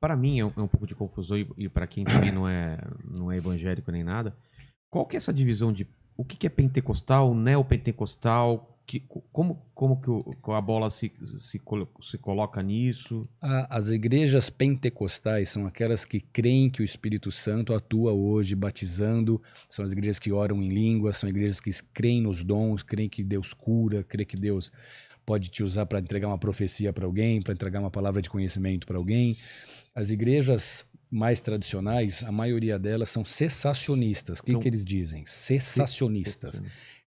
para mim é um pouco de confusão e para quem também não é evangélico nem nada. Qual que é essa divisão de o que é pentecostal, neopentecostal? Como que a bola se coloca nisso? As igrejas pentecostais são aquelas que creem que o Espírito Santo atua hoje, batizando. São as igrejas que oram em línguas, são igrejas que creem nos dons, creem que Deus cura, creem que Deus pode te usar para entregar uma profecia para alguém, para entregar uma palavra de conhecimento para alguém. As igrejas mais tradicionais, a maioria delas são cessacionistas. O que eles dizem? Cessacionistas.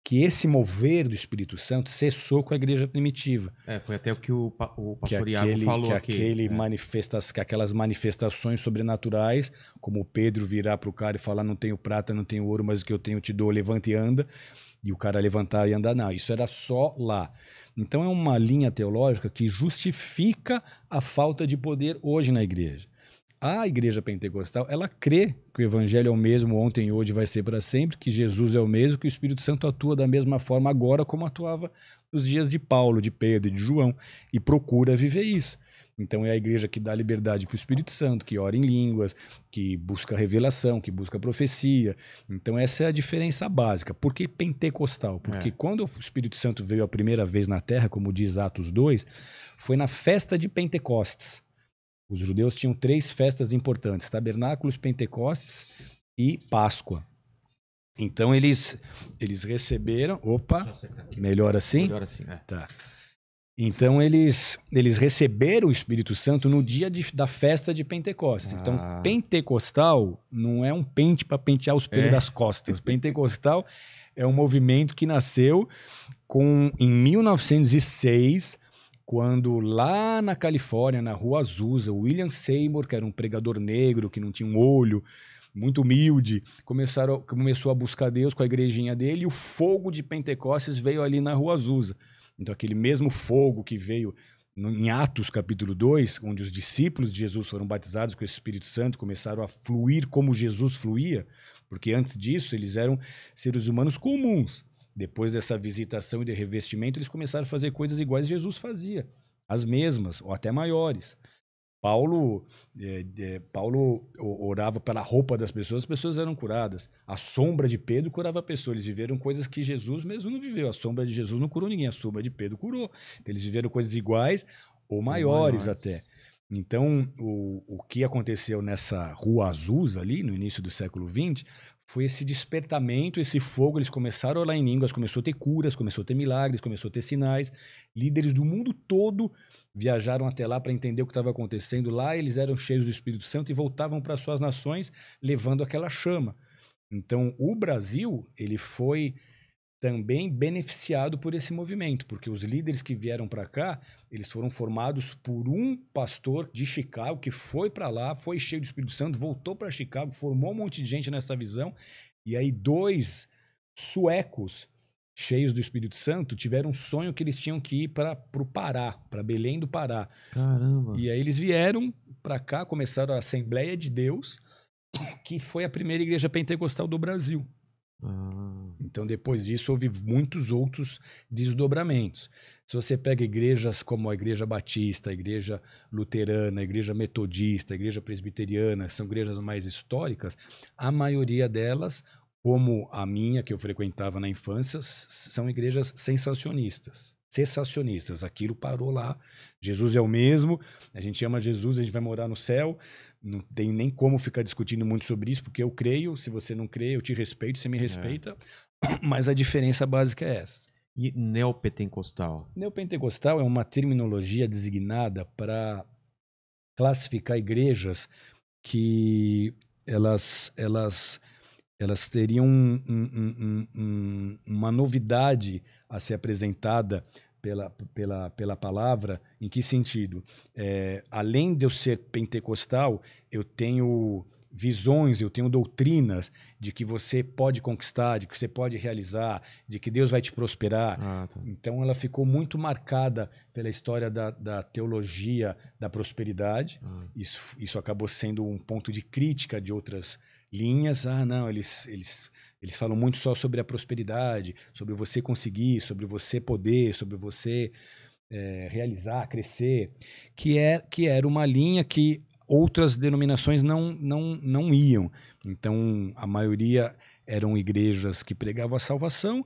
Que esse mover do Espírito Santo cessou com a igreja primitiva. Foi até o que o pastor Iago falou aqui. Que aquelas manifestações sobrenaturais, como Pedro virar para o cara e falar, não tenho prata, não tenho ouro, mas o que eu tenho eu te dou, levanta e anda. E o cara levantar e andar, não. Isso era só lá. Então é uma linha teológica que justifica a falta de poder hoje na igreja. A igreja pentecostal, ela crê que o evangelho é o mesmo ontem, hoje, vai ser para sempre, que Jesus é o mesmo, que o Espírito Santo atua da mesma forma agora como atuava nos dias de Paulo, de Pedro e de João, e procura viver isso. Então é a igreja que dá liberdade para o Espírito Santo, que ora em línguas, que busca revelação, que busca profecia. Então essa é a diferença básica. Por que pentecostal? Porque quando o Espírito Santo veio a primeira vez na Terra, como diz Atos 2, foi na festa de Pentecostes. Os judeus tinham 3 festas importantes: Tabernáculos, Pentecostes e Páscoa. Então eles receberam... Opa, melhor assim? Melhor assim, Tá. Então eles receberam o Espírito Santo no dia da festa de Pentecostes. Então pentecostal não é um pente para pentear os pelos das costas. Pentecostal é um movimento que nasceu em 1906... quando lá na Califórnia, na Rua Azusa, o William Seymour, que era um pregador negro, que não tinha um olho, muito humilde, começou a buscar Deus com a igrejinha dele, e o fogo de Pentecostes veio ali na Rua Azusa. Então aquele mesmo fogo que veio em Atos capítulo 2, onde os discípulos de Jesus foram batizados com o Espírito Santo, começaram a fluir como Jesus fluía, porque antes disso eles eram seres humanos comuns. Depois dessa visitação e de revestimento, eles começaram a fazer coisas iguais que Jesus fazia, as mesmas, ou até maiores. Paulo orava pela roupa das pessoas, as pessoas eram curadas. A sombra de Pedro curava a pessoa. Eles viveram coisas que Jesus mesmo não viveu. A sombra de Jesus não curou ninguém, a sombra de Pedro curou. Então, eles viveram coisas iguais ou maiores até. Então, o que aconteceu nessa Rua Azusa ali, no início do século XX, foi esse despertamento, esse fogo. Eles começaram a orar em línguas, começou a ter curas, começou a ter milagres, começou a ter sinais. Líderes do mundo todo viajaram até lá para entender o que estava acontecendo. Lá eles eram cheios do Espírito Santo e voltavam para suas nações levando aquela chama. Então o Brasil, ele foi também beneficiado por esse movimento, porque os líderes que vieram para cá, eles foram formados por um pastor de Chicago que foi para lá, foi cheio do Espírito Santo, voltou para Chicago, formou um monte de gente nessa visão, e aí 2 suecos cheios do Espírito Santo tiveram um sonho que eles tinham que ir para o Pará, para Belém do Pará. Caramba! E aí eles vieram para cá, começaram a Assembleia de Deus, que foi a primeira igreja pentecostal do Brasil. Então, depois disso, houve muitos outros desdobramentos. Se você pega igrejas como a Igreja Batista, a Igreja Luterana, a Igreja Metodista, a Igreja Presbiteriana, são igrejas mais históricas, a maioria delas, como a minha, que eu frequentava na infância, são igrejas sensacionistas. Cessacionistas. Aquilo parou lá. Jesus é o mesmo, a gente ama Jesus, a gente vai morar no céu. Não tem nem como ficar discutindo muito sobre isso, porque eu creio. Se você não crê, eu te respeito, você me respeita. Mas a diferença básica é essa. E neopentecostal? Neopentecostal é uma terminologia designada para classificar igrejas que elas teriam uma novidade a ser apresentada pela palavra. Em que sentido? Além de eu ser pentecostal, eu tenho visões, eu tenho doutrinas de que você pode conquistar, de que você pode realizar, de que Deus vai te prosperar. Tá. Então ela ficou muito marcada pela história da teologia da prosperidade. Isso acabou sendo um ponto de crítica de outras linhas. Não, eles falam muito só sobre a prosperidade, sobre você conseguir, sobre você poder, sobre você realizar, crescer, que era uma linha que outras denominações não iam. Então, a maioria eram igrejas que pregavam a salvação,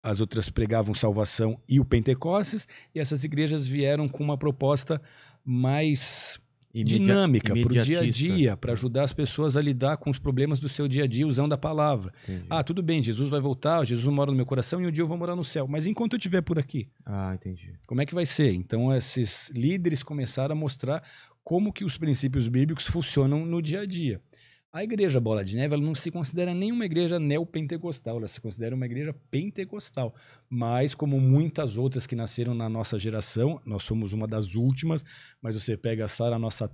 as outras pregavam salvação e o Pentecostes, e essas igrejas vieram com uma proposta mais dinâmica para o dia a dia, para ajudar as pessoas a lidar com os problemas do seu dia a dia usando a palavra. Entendi. Ah, tudo bem, Jesus vai voltar, Jesus mora no meu coração e um dia eu vou morar no céu. Mas enquanto eu estiver por aqui, Entendi. como é que vai ser? Então, esses líderes começaram a mostrar como que os princípios bíblicos funcionam no dia a dia. A igreja Bola de Neve ela não se considera nem uma igreja neopentecostal, ela se considera uma igreja pentecostal. Mas, como muitas outras que nasceram na nossa geração, nós somos uma das últimas, mas você pega Sara Nossa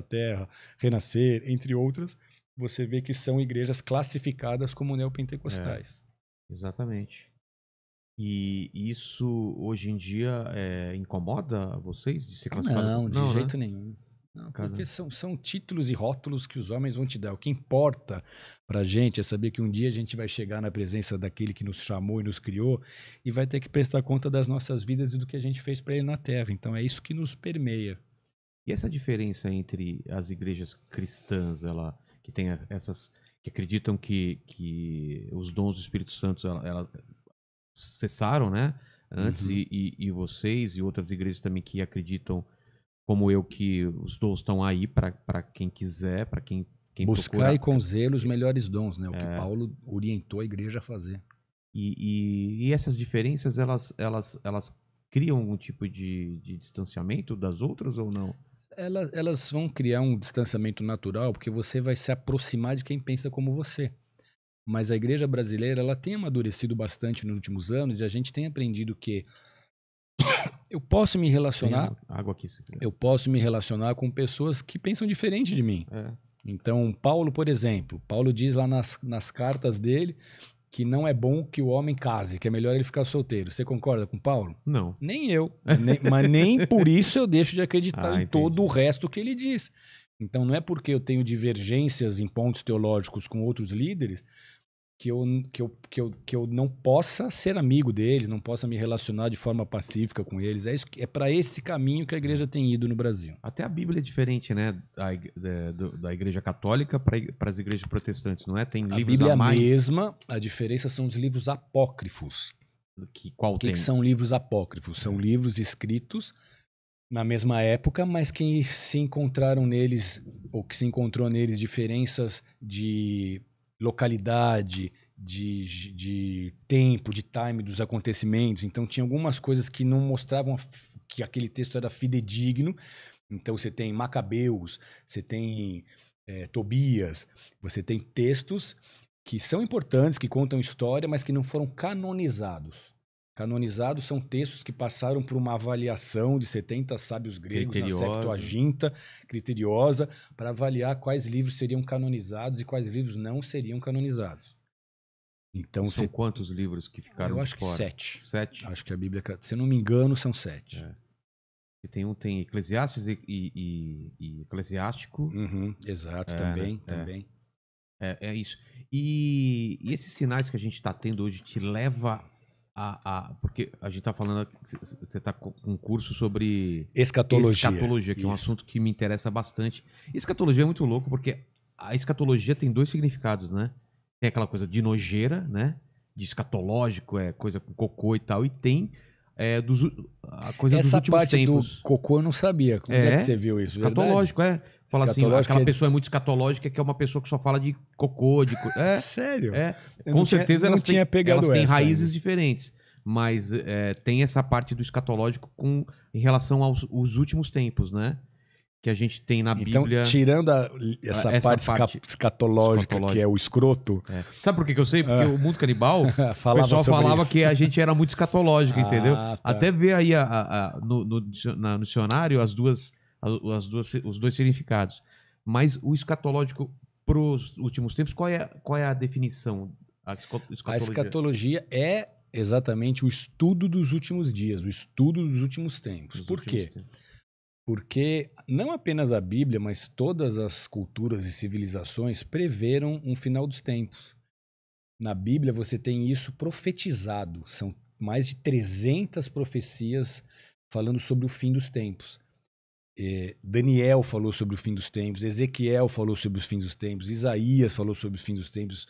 Terra, Renascer, entre outras, você vê que são igrejas classificadas como neopentecostais. Exatamente. E isso, hoje em dia, incomoda vocês de ser classificado? Não, de Não, jeito né? nenhum. Não, porque são títulos e rótulos que os homens vão te dar. O que importa pra gente é saber que um dia a gente vai chegar na presença daquele que nos chamou e nos criou e vai ter que prestar conta das nossas vidas e do que a gente fez pra ele na Terra. Então é isso que nos permeia. E essa diferença entre as igrejas cristãs, que tem essas que acreditam que os dons do Espírito Santo ela cessaram, né? Antes, e vocês e outras igrejas também que acreditam, como eu, que os dons estão aí para quem quiser, para quem buscar procura. E com zelo os melhores dons, né? O que Paulo orientou a igreja a fazer. E essas diferenças, elas criam algum tipo de distanciamento das outras ou não? Elas vão criar um distanciamento natural, porque você vai se aproximar de quem pensa como você. Mas a igreja brasileira ela tem amadurecido bastante nos últimos anos e a gente tem aprendido que eu posso me relacionar. Água aqui, se quiser. Eu posso me relacionar com pessoas que pensam diferente de mim. Então, Paulo, por exemplo, Paulo diz lá nas cartas dele que não é bom que o homem case, que é melhor ele ficar solteiro. Você concorda com Paulo? Não. Nem eu. Mas nem por isso eu deixo de acreditar em todo o resto que ele diz. Então, não é porque eu tenho divergências em pontos teológicos com outros líderes que eu não possa ser amigo deles, não possa me relacionar de forma pacífica com eles. É para esse caminho que a igreja tem ido no Brasil. Até a Bíblia é diferente, né? Da igreja católica para as igrejas protestantes, não é? Tem livros a Bíblia a mais. É a mesma, a diferença são os livros apócrifos. O que são livros apócrifos? São livros escritos na mesma época, mas que se encontraram neles, ou que se encontrou neles diferenças de localidade, de tempo, de time dos acontecimentos. Então tinha algumas coisas que não mostravam que aquele texto era fidedigno. Então você tem Macabeus, você tem Tobias, você tem textos que são importantes, que contam história, mas que não foram canonizados. Canonizados são textos que passaram por uma avaliação de 70 sábios gregos na Septuaginta, criteriosa, para avaliar quais livros seriam canonizados e quais livros não seriam canonizados. Então, são quantos livros que ficaram? Eu acho que fora? 7. 7? Acho que a Bíblia, se eu não me engano, são 7. E tem Eclesiastes e Eclesiástico. Exato, também. É isso. E esses sinais que a gente está tendo hoje te leva porque a gente está falando, você está com um curso sobre escatologia, que é um assunto que me interessa bastante. Escatologia é muito louco, porque a escatologia tem 2 significados, né? Tem aquela coisa de nojeira, né? De escatológico, coisa com cocô e tal, e tem a coisa dos últimos tempos. Essa parte do cocô eu não sabia. Como é que você viu isso? Escatológico, Fala assim, aquela pessoa é muito escatológica, que é uma pessoa que só fala de cocô, Sério? Com certeza elas têm raízes ainda. diferentes. Mas tem essa parte do escatológico em relação aos últimos tempos, né? Que a gente tem na Bíblia. Então, tirando essa parte escatológica, que é o escroto. Sabe por que eu sei? Porque o Mundo Canibal, o pessoal falava que a gente era muito escatológico, entendeu? Tá. Até ver aí no dicionário os 2 significados. Mas o escatológico para os últimos tempos, qual é a definição? A escatologia é exatamente o estudo dos últimos dias, o estudo dos últimos tempos. Por quê? Porque não apenas a Bíblia, mas todas as culturas e civilizações preveram um final dos tempos. Na Bíblia você tem isso profetizado. São mais de 300 profecias falando sobre o fim dos tempos. Daniel falou sobre o fim dos tempos, Ezequiel falou sobre os fins dos tempos, Isaías falou sobre os fins dos tempos,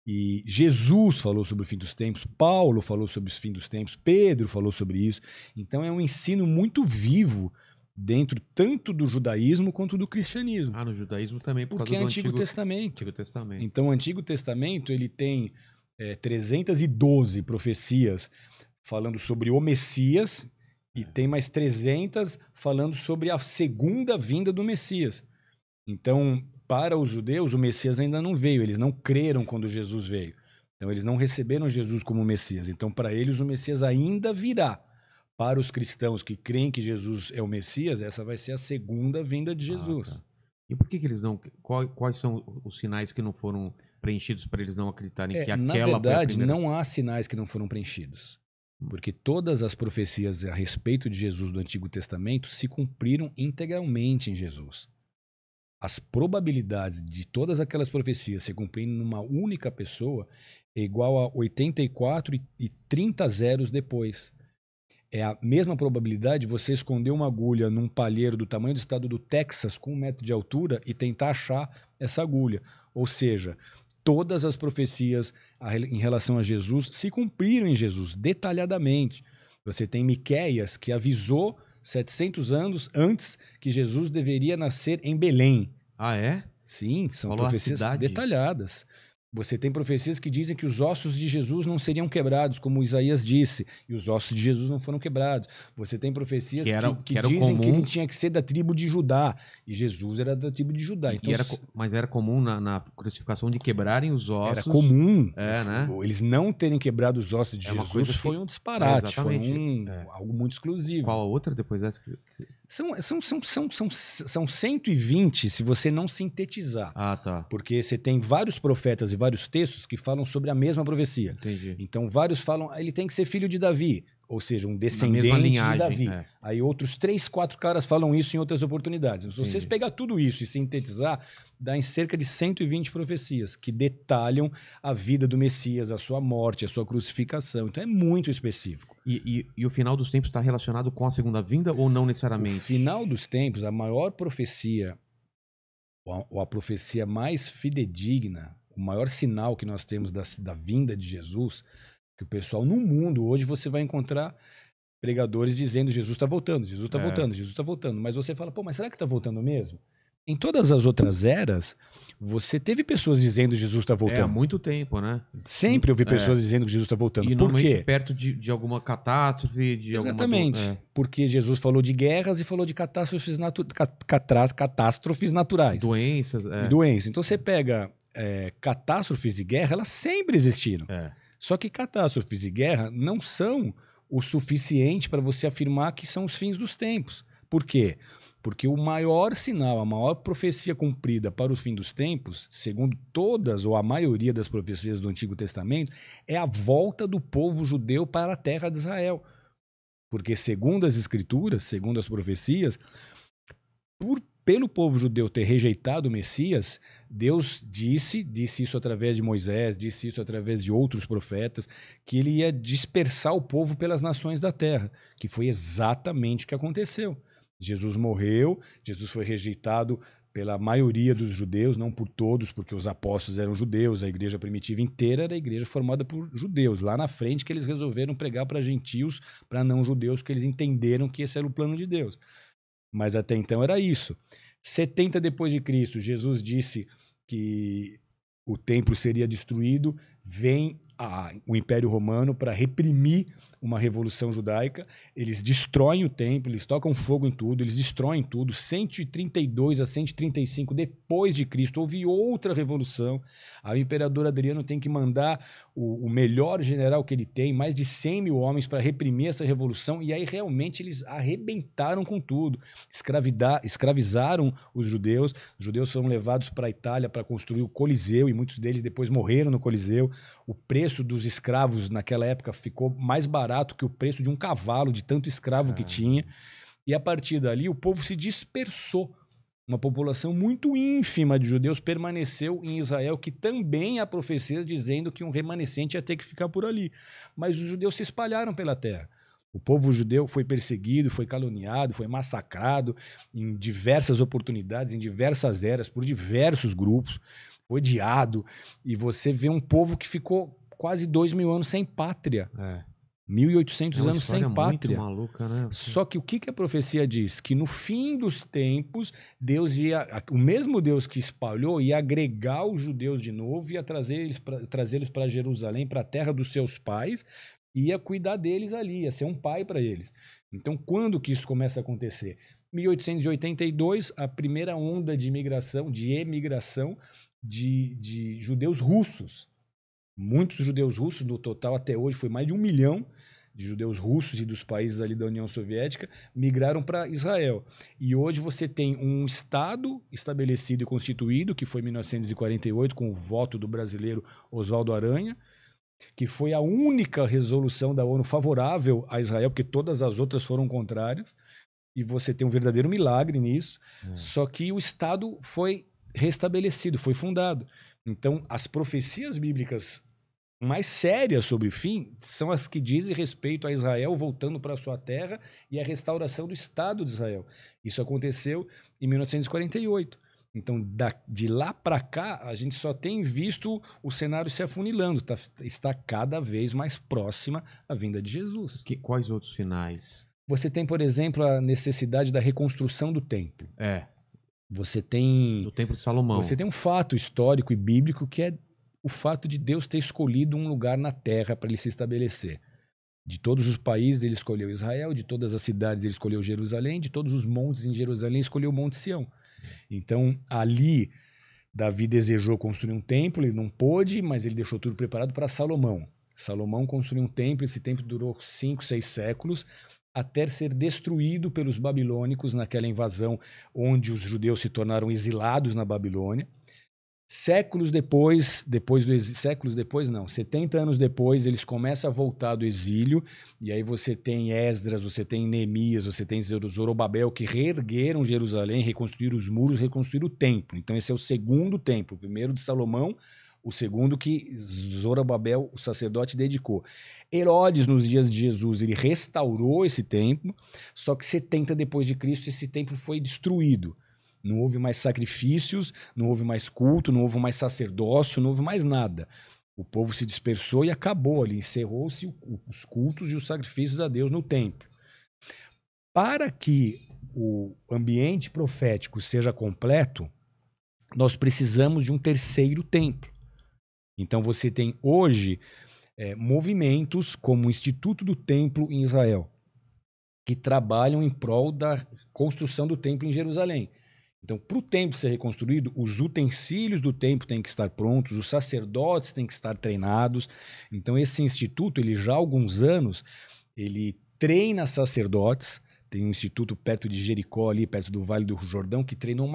e Jesus falou sobre o fim dos tempos, Paulo falou sobre os fins dos tempos, Pedro falou sobre isso. Então é um ensino muito vivo dentro tanto do judaísmo quanto do cristianismo. No judaísmo também, porque é Antigo Testamento. Antigo Testamento. Então o Antigo Testamento ele tem 312 profecias falando sobre o Messias, e tem mais 300 falando sobre a segunda vinda do Messias. Então, para os judeus, o Messias ainda não veio. Eles não creram quando Jesus veio. Então, eles não receberam Jesus como Messias. Então, para eles, o Messias ainda virá. Para os cristãos que creem que Jesus é o Messias, essa vai ser a segunda vinda de Jesus. Tá. E por que eles não... Quais são os sinais que não foram preenchidos para eles não acreditarem que aquela na verdade, foi a primeira... não há sinais que não foram preenchidos. Porque todas as profecias a respeito de Jesus do Antigo Testamento se cumpriram integralmente em Jesus. As probabilidades de todas aquelas profecias se cumprirem numa única pessoa é igual a 84 e 30 zeros depois. É a mesma probabilidade de você esconder uma agulha num palheiro do tamanho do estado do Texas com 1 metro de altura e tentar achar essa agulha. Ou seja, todas as profecias em relação a Jesus se cumpriram em Jesus, detalhadamente. Você tem Miqueias, que avisou 700 anos antes que Jesus deveria nascer em Belém. Ah, é? Sim, são Falou profecias detalhadas. Você tem profecias que dizem que os ossos de Jesus não seriam quebrados, como Isaías disse, e os ossos de Jesus não foram quebrados. Você tem profecias que dizem que ele tinha que ser da tribo de Judá, e Jesus era da tribo de Judá. Então, mas era comum na crucificação de quebrarem os ossos? Era comum. Né? Eles não terem quebrado os ossos de Jesus foi um disparate, foi algo muito exclusivo. Qual a outra depois dessa? São 120 se você não sintetizar. Ah, tá. Porque você tem vários profetas e vários textos que falam sobre a mesma profecia. Entendi. Então, vários falam, ele tem que ser filho de Davi, ou seja, um descendente de Davi. Aí outros 3, 4 caras falam isso em outras oportunidades. Se vocês pegar tudo isso e sintetizar, dá em cerca de 120 profecias que detalham a vida do Messias, a sua morte, a sua crucificação. Então é muito específico. E o final dos tempos está relacionado com a segunda vinda ou não necessariamente? O final dos tempos, a maior profecia, ou a profecia mais fidedigna, o maior sinal que nós temos da vinda de Jesus, que o pessoal no mundo hoje você vai encontrar pregadores dizendo Jesus está voltando, Jesus está voltando, Jesus está voltando. Mas você fala, mas será que está voltando mesmo? Em todas as outras eras, você teve pessoas dizendo Jesus está voltando. Há muito tempo, né? Sempre ouvi pessoas dizendo que Jesus está voltando. E por quê? Perto de alguma catástrofe, Exatamente. Porque Jesus falou de guerras e falou de catástrofes naturais. Doenças. Doenças. Então você pega catástrofes e guerra, elas sempre existiram. Só que catástrofes e guerra não são o suficiente para você afirmar que são os fins dos tempos. Por quê? Porque o maior sinal, a maior profecia cumprida para o fim dos tempos, segundo todas ou a maioria das profecias do Antigo Testamento, é a volta do povo judeu para a terra de Israel. Porque segundo as Escrituras, segundo as profecias, pelo povo judeu ter rejeitado o Messias, Deus disse isso através de Moisés, disse isso através de outros profetas, que ele ia dispersar o povo pelas nações da terra, que foi exatamente o que aconteceu. Jesus morreu, Jesus foi rejeitado pela maioria dos judeus, não por todos, porque os apóstolos eram judeus, a igreja primitiva inteira era a igreja formada por judeus. Lá na frente que eles resolveram pregar para gentios, para não judeus, porque eles entenderam que esse era o plano de Deus. Mas até então era isso. 70 depois de Cristo, Jesus disse que o templo seria destruído, vem o Império Romano para reprimir uma revolução judaica, eles destroem o templo, eles tocam fogo em tudo, eles destroem tudo. 132 a 135 depois de Cristo houve outra revolução. Aí o imperador Adriano tem que mandar o melhor general que ele tem, mais de 100 mil homens para reprimir essa revolução, e aí realmente eles arrebentaram com tudo, escravizaram os judeus foram levados para a Itália para construir o Coliseu, e muitos deles depois morreram no Coliseu. O preço dos escravos naquela época ficou mais barato que o preço de um cavalo, de tanto escravo que tinha. E a partir dali o povo se dispersou. Uma população muito ínfima de judeus permaneceu em Israel, que também há profecias dizendo que um remanescente ia ter que ficar por ali. Mas os judeus se espalharam pela terra. O povo judeu foi perseguido, foi caluniado, foi massacrado em diversas oportunidades, em diversas eras, por diversos grupos, odiado. E você vê um povo que ficou quase 2000 anos sem pátria. 1800 anos sem pátria. Muito maluca, né? Só que o que a profecia diz? Que no fim dos tempos, Deus ia, o mesmo Deus que espalhou, ia agregar os judeus de novo, ia trazê-los para Jerusalém, para a terra dos seus pais, ia cuidar deles ali, ia ser um pai para eles. Então, quando que isso começa a acontecer? 1882, a primeira onda de imigração, de emigração de judeus russos. Muitos judeus russos, no total até hoje foi mais de 1 milhão de judeus russos e dos países ali da União Soviética, migraram para Israel. E hoje você tem um Estado estabelecido e constituído, que foi em 1948, com o voto do brasileiro Oswaldo Aranha, que foi a única resolução da ONU favorável a Israel, porque todas as outras foram contrárias, e você tem um verdadeiro milagre nisso, só que o Estado foi restabelecido, foi fundado. Então, as profecias bíblicas mais sérias sobre o fim são as que dizem respeito a Israel voltando para a sua terra e a restauração do Estado de Israel. Isso aconteceu em 1948. Então, de lá para cá, a gente só tem visto o cenário se afunilando. Está cada vez mais próxima a vinda de Jesus. Quais outros finais? Você tem, por exemplo, a necessidade da reconstrução do templo. Você tem... Do Templo de Salomão. Você tem um fato histórico e bíblico que é o fato de Deus ter escolhido um lugar na terra para ele se estabelecer. De todos os países, ele escolheu Israel, de todas as cidades, ele escolheu Jerusalém, de todos os montes em Jerusalém, ele escolheu o Monte Sião. Então, ali, Davi desejou construir um templo, ele não pôde, mas ele deixou tudo preparado para Salomão. Salomão construiu um templo, esse templo durou 5, 6 séculos, até ser destruído pelos babilônicos naquela invasão onde os judeus se tornaram exilados na Babilônia. 70 anos depois, eles começam a voltar do exílio, e aí você tem Esdras, você tem Neemias, você tem Zorobabel, que reergueram Jerusalém, reconstruíram os muros, reconstruíram o templo. Então esse é o segundo templo, o primeiro de Salomão, o segundo que Zorobabel, o sacerdote, dedicou. Herodes, nos dias de Jesus, ele restaurou esse templo, só que 70 depois de Cristo, esse templo foi destruído. Não houve mais sacrifícios, não houve mais culto, não houve mais sacerdócio, não houve mais nada. O povo se dispersou e acabou ali, encerrou-se os cultos e os sacrifícios a Deus no templo. Para que o ambiente profético seja completo, nós precisamos de um terceiro templo. Então você tem hoje movimentos como o Instituto do Templo em Israel, que trabalham em prol da construção do templo em Jerusalém. Então, para o templo ser reconstruído, os utensílios do templo têm que estar prontos, os sacerdotes têm que estar treinados. Então, esse instituto, ele já há alguns anos, ele treina sacerdotes. Tem um instituto perto de Jericó, ali perto do Vale do Jordão, que treinou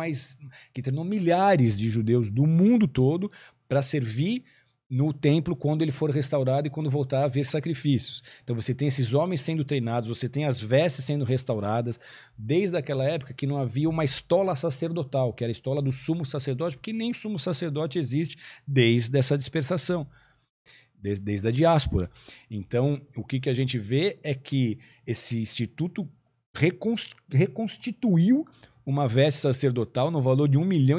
milhares de judeus do mundo todo para servir no templo quando ele for restaurado e quando voltar a haver sacrifícios. Então você tem esses homens sendo treinados, você tem as vestes sendo restauradas, desde aquela época que não havia uma estola sacerdotal, que era a estola do sumo sacerdote, porque nem sumo sacerdote existe desde essa dispersação, desde a diáspora. Então o que a gente vê é que esse instituto reconstituiu uma veste sacerdotal no valor de $1,5 milhão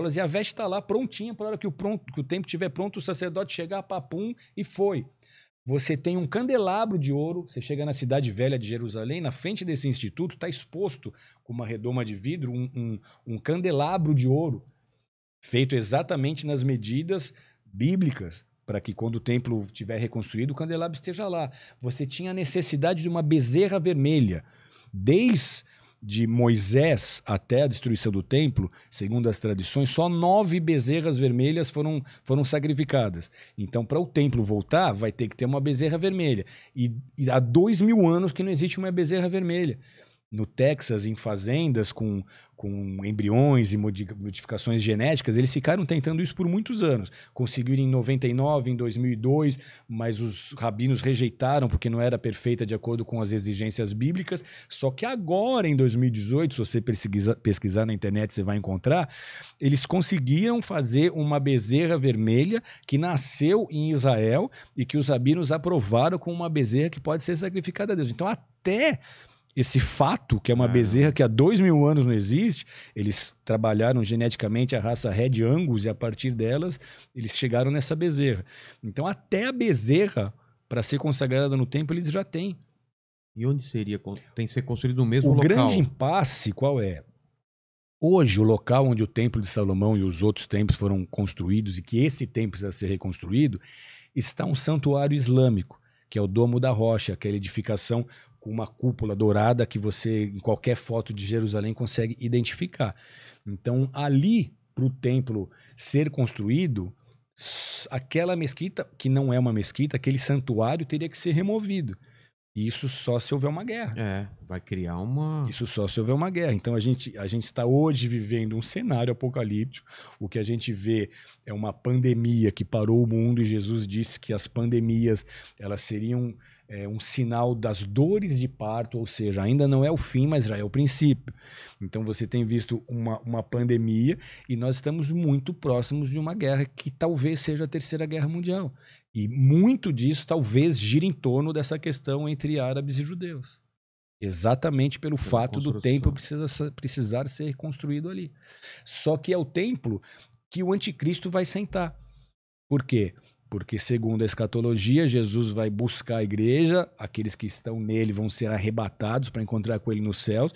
e a veste está lá prontinha para a hora que o tempo estiver pronto, o sacerdote chegar, papum, e foi. Você tem um candelabro de ouro, você chega na cidade velha de Jerusalém, na frente desse instituto está exposto com uma redoma de vidro um candelabro de ouro, feito exatamente nas medidas bíblicas, para que quando o templo estiver reconstruído, o candelabro esteja lá. Você tinha a necessidade de uma bezerra vermelha, desde Moisés até a destruição do templo, segundo as tradições, só 9 bezerras vermelhas foram sacrificadas. Então, para o templo voltar, vai ter que ter uma bezerra vermelha. E há 2000 anos que não existe uma bezerra vermelha. no Texas, em fazendas com embriões e modificações genéticas, eles ficaram tentando isso por muitos anos. Conseguiram em 99, em 2002, mas os rabinos rejeitaram porque não era perfeita de acordo com as exigências bíblicas. Só que agora, em 2018, se você pesquisar na internet, você vai encontrar, eles conseguiram fazer uma bezerra vermelha que nasceu em Israel e que os rabinos aprovaram como uma bezerra que pode ser sacrificada a Deus. Então, até esse fato, que é uma bezerra que há 2000 anos não existe, eles trabalharam geneticamente a raça Red Angus e a partir delas eles chegaram nessa bezerra. Então até a bezerra, para ser consagrada no templo, eles já têm. E onde seria? Tem que ser construído no mesmo O local. grande impasse qual é? Hoje, o local onde o Templo de Salomão e os outros templos foram construídos e que esse templo precisa ser reconstruído, está um santuário islâmico, que é o Domo da Rocha, aquela edificação com uma cúpula dourada que você, em qualquer foto de Jerusalém, consegue identificar. Então, ali, para o templo ser construído, aquela mesquita, que não é uma mesquita, aquele santuário teria que ser removido. Isso só se houver uma guerra. Vai criar uma... Isso só se houver uma guerra. Então a gente está hoje vivendo um cenário apocalíptico. O que a gente vê é uma pandemia que parou o mundo e Jesus disse que as pandemias elas seriam um sinal das dores de parto, ou seja, ainda não é o fim, mas já é o princípio. Então você tem visto uma pandemia e nós estamos muito próximos de uma guerra que talvez seja a Terceira Guerra Mundial. E muito disso talvez gire em torno dessa questão entre árabes e judeus. Exatamente pelo fato do templo precisar ser reconstruído ali. Só que é o templo que o anticristo vai sentar. Por quê? Porque, segundo a escatologia, Jesus vai buscar a igreja, aqueles que estão nele vão ser arrebatados para encontrar com ele nos céus.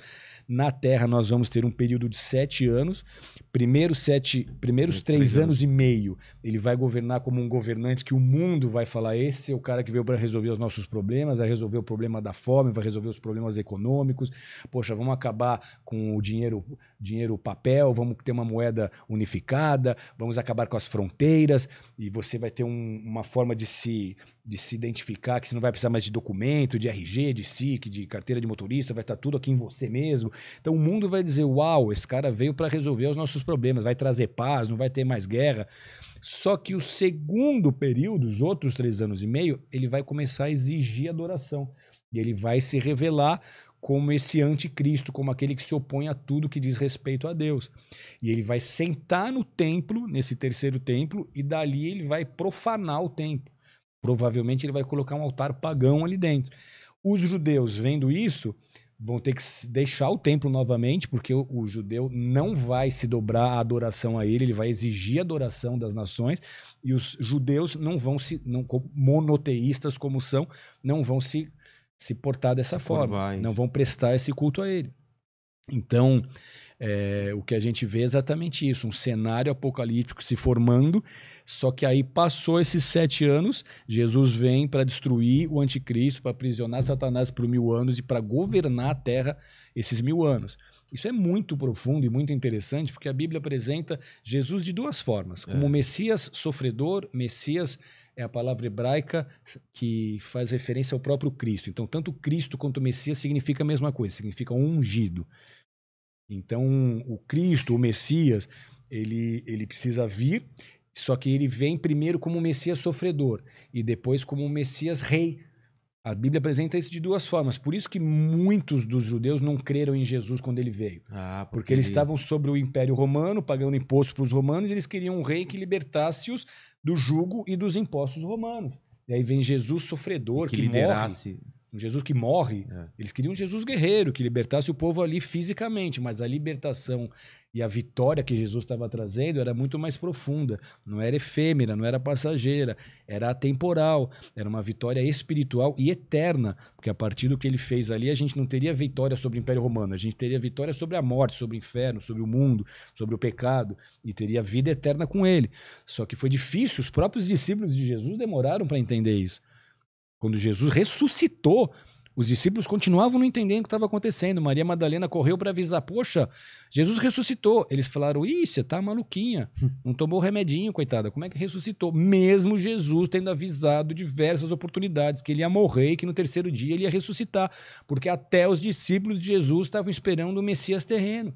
Na terra nós vamos ter um período de 7 anos. Primeiros 3 anos e meio, ele vai governar como um governante que o mundo vai falar, esse é o cara que veio para resolver os nossos problemas, vai resolver o problema da fome, vai resolver os problemas econômicos. Poxa, vamos acabar com o dinheiro papel, vamos ter uma moeda unificada, vamos acabar com as fronteiras e você vai ter uma forma de se identificar, que você não vai precisar mais de documento, de RG, de SIC, de carteira de motorista, vai estar tudo aqui em você mesmo. Então o mundo vai dizer, uau, esse cara veio para resolver os nossos problemas, vai trazer paz, não vai ter mais guerra. Só que o segundo período, os outros 3 anos e meio, ele vai começar a exigir adoração. E ele vai se revelar como esse anticristo, como aquele que se opõe a tudo que diz respeito a Deus. E ele vai sentar no templo, nesse terceiro templo, e dali ele vai profanar o templo. Provavelmente ele vai colocar um altar pagão ali dentro. Os judeus, vendo isso, vão ter que deixar o templo novamente, porque o judeu não vai se dobrar à adoração a ele, ele vai exigir a adoração das nações, e os judeus não vão monoteístas como são, não vão se portar dessa forma, não vão prestar esse culto a ele. Então, o que a gente vê é exatamente isso, um cenário apocalíptico se formando, só que aí passou esses 7 anos, Jesus vem para destruir o anticristo, para aprisionar Satanás por 1000 anos e para governar a terra esses 1000 anos. Isso é muito profundo e muito interessante, porque a Bíblia apresenta Jesus de 2 formas, como Messias sofredor, Messias é a palavra hebraica que faz referência ao próprio Cristo. Então, tanto Cristo quanto o Messias significa a mesma coisa, significa ungido. Então, o Cristo, o Messias, ele precisa vir, só que ele vem primeiro como um Messias sofredor e depois como um Messias rei. A Bíblia apresenta isso de 2 formas. Por isso que muitos dos judeus não creram em Jesus quando ele veio. Porque eles estavam sobre o Império Romano, pagando imposto para os romanos, e eles queriam um rei que libertasse-os do jugo e dos impostos romanos. E aí vem Jesus sofredor, que liderasse. Um Jesus que morre. Eles queriam um Jesus guerreiro, que libertasse o povo ali fisicamente, mas a libertação e a vitória que Jesus estava trazendo era muito mais profunda. Não era efêmera, não era passageira, era atemporal. Era uma vitória espiritual e eterna, porque a partir do que ele fez ali, a gente não teria vitória sobre o Império Romano, a gente teria vitória sobre a morte, sobre o inferno, sobre o mundo, sobre o pecado, e teria vida eterna com ele. Só que foi difícil, os próprios discípulos de Jesus demoraram para entender isso. Quando Jesus ressuscitou, Os discípulos continuavam não entendendo o que estava acontecendo. Maria Madalena correu para avisar: poxa, Jesus ressuscitou. Eles falaram: ih, você tá maluquinha. Não tomou remedinho, coitada. Como é que ressuscitou? Mesmo Jesus tendo avisado diversas oportunidades que ele ia morrer e que no terceiro dia ele ia ressuscitar. Porque até os discípulos de Jesus estavam esperando o Messias terreno.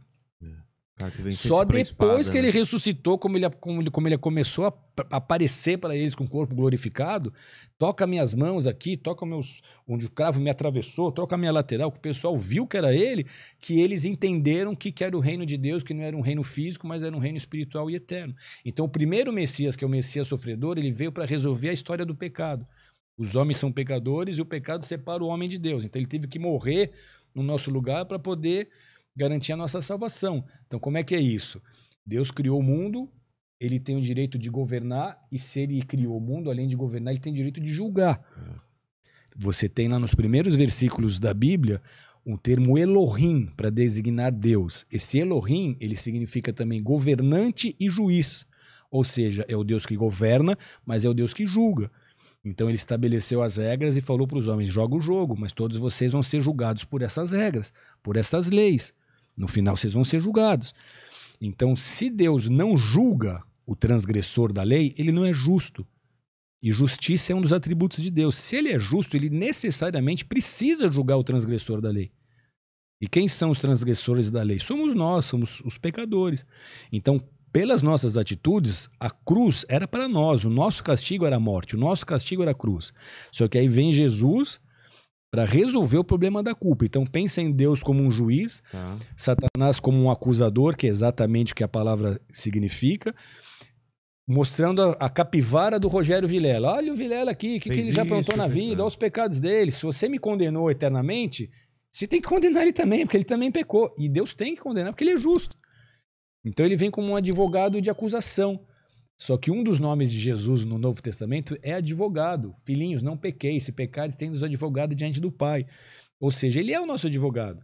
Cara, que Só depois espada, que ele né? ressuscitou, como ele começou a aparecer para eles com o corpo glorificado, toca minhas mãos aqui, toca onde o cravo me atravessou, toca a minha lateral, que o pessoal viu que era ele, que eles entenderam que era o reino de Deus, que não era um reino físico, mas era um reino espiritual e eterno. Então o primeiro Messias, que é o Messias sofredor, ele veio para resolver a história do pecado. Os homens são pecadores e o pecado separa o homem de Deus. Então ele teve que morrer no nosso lugar para poder garantir a nossa salvação. Então, como é que é isso? Deus criou o mundo, ele tem o direito de governar, e se ele criou o mundo, além de governar, ele tem o direito de julgar. Você tem lá nos primeiros versículos da Bíblia um termo Elohim para designar Deus. Esse Elohim, ele significa também governante e juiz. Ou seja, é o Deus que governa, mas é o Deus que julga. Então ele estabeleceu as regras e falou para os homens: joga o jogo, mas todos vocês vão ser julgados por essas regras, por essas leis. No final, vocês vão ser julgados. Então, se Deus não julga o transgressor da lei, ele não é justo. E justiça é um dos atributos de Deus. Se ele é justo, ele necessariamente precisa julgar o transgressor da lei. E quem são os transgressores da lei? Somos nós, somos os pecadores. Então, pelas nossas atitudes, a cruz era para nós. O nosso castigo era a morte, o nosso castigo era a cruz. Só que aí vem Jesus para resolver o problema da culpa. Então pensa em Deus como um juiz, Satanás como um acusador, que é exatamente o que a palavra significa, mostrando a capivara do Rogério Vilela. Olha o Vilela aqui, o que ele já aprontou na vida, olha os pecados dele. Se você me condenou eternamente, você tem que condenar ele também, porque ele também pecou. E Deus tem que condenar, porque ele é justo. Então ele vem como um advogado de acusação. Só que um dos nomes de Jesus no Novo Testamento é advogado. Filhinhos, não pequeis, se pecares, tendes advogado diante do Pai. Ou seja, ele é o nosso advogado.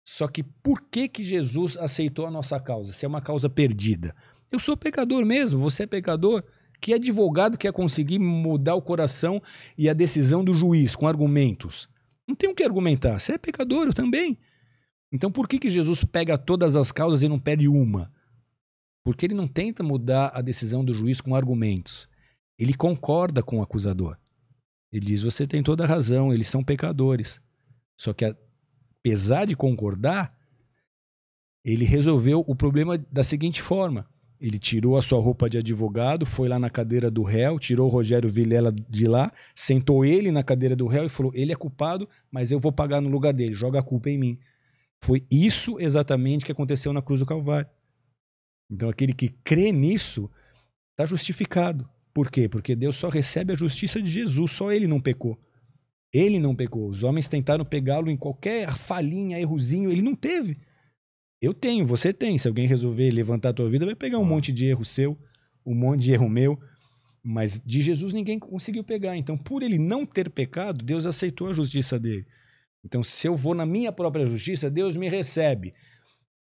Só que por que Jesus aceitou a nossa causa? Se é uma causa perdida. Eu sou pecador mesmo, você é pecador. Que advogado quer conseguir mudar o coração e a decisão do juiz com argumentos? Não tem o que argumentar. Você é pecador, eu também. Então por que Jesus pega todas as causas e não perde uma? Porque ele não tenta mudar a decisão do juiz com argumentos. Ele concorda com o acusador. Ele diz: você tem toda a razão, eles são pecadores. Só que, apesar de concordar, ele resolveu o problema da seguinte forma: ele tirou a sua roupa de advogado, foi lá na cadeira do réu, tirou o Rogério Vilela de lá, sentou ele na cadeira do réu e falou: ele é culpado, mas eu vou pagar no lugar dele, joga a culpa em mim. Foi isso exatamente que aconteceu na cruz do Calvário. Então aquele que crê nisso está justificado. Por quê? Porque Deus só recebe a justiça de Jesus, só ele não pecou. Ele não pecou. Os homens tentaram pegá-lo em qualquer falhinha, errozinho, ele não teve. Eu tenho, você tem. Se alguém resolver levantar a tua vida, vai pegar um monte de erro seu, um monte de erro meu, mas de Jesus ninguém conseguiu pegar. Então, por ele não ter pecado, Deus aceitou a justiça dele. Então, se eu vou na minha própria justiça, Deus me recebe.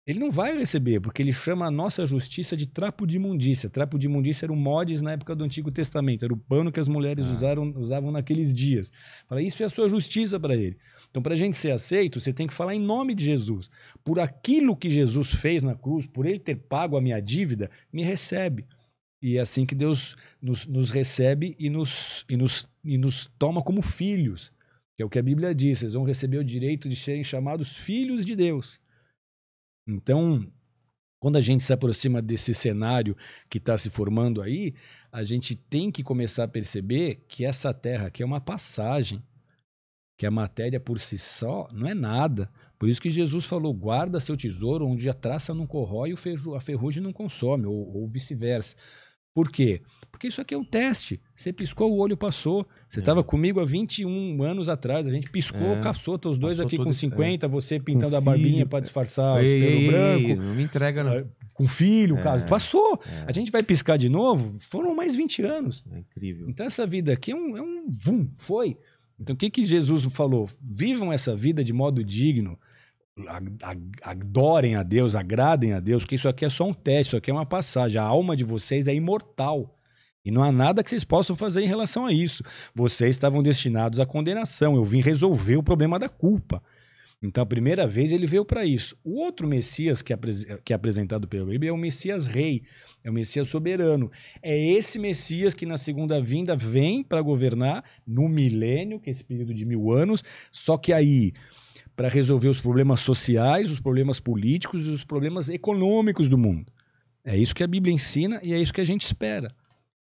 Ele não vai receber, porque ele chama a nossa justiça de trapo de imundícia. Trapo de imundícia era o mods na época do Antigo Testamento, era o pano que as mulheres usavam naqueles dias. Fala, isso é a sua justiça para ele. Então, para a gente ser aceito, você tem que falar em nome de Jesus. Por aquilo que Jesus fez na cruz, por ele ter pago a minha dívida, me recebe. E é assim que Deus nos recebe e nos toma como filhos, que é o que a Bíblia diz. Vocês vão receber o direito de serem chamados filhos de Deus. Então, quando a gente se aproxima desse cenário que está se formando aí, a gente tem que começar a perceber que essa terra aqui é uma passagem, que a matéria por si só não é nada. Por isso que Jesus falou: guarda seu tesouro onde a traça não corrói e a ferrugem não consome, ou vice-versa. Por quê? Porque isso aqui é um teste. Você piscou, o olho passou. Você estava comigo há 21 anos atrás. A gente piscou, caçou. Os dois aqui com 50, você pintando a barbinha para disfarçar o pelo branco. Não me entrega, não. Com filho, caso. Passou. A gente vai piscar de novo. Foram mais 20 anos. É incrível. Então essa vida aqui é um foi. Então o que Jesus falou? Vivam essa vida de modo digno. Adorem a Deus, agradem a Deus, porque isso aqui é só um teste, isso aqui é uma passagem. A alma de vocês é imortal. E não há nada que vocês possam fazer em relação a isso. Vocês estavam destinados à condenação. Eu vim resolver o problema da culpa. Então, a primeira vez ele veio para isso. O outro Messias que é apresentado pela Bíblia é o Messias rei, é o Messias soberano. É esse Messias que na segunda vinda vem para governar no milênio, que é esse período de 1000 anos, só que aí, para resolver os problemas sociais, os problemas políticos e os problemas econômicos do mundo. É isso que a Bíblia ensina e é isso que a gente espera.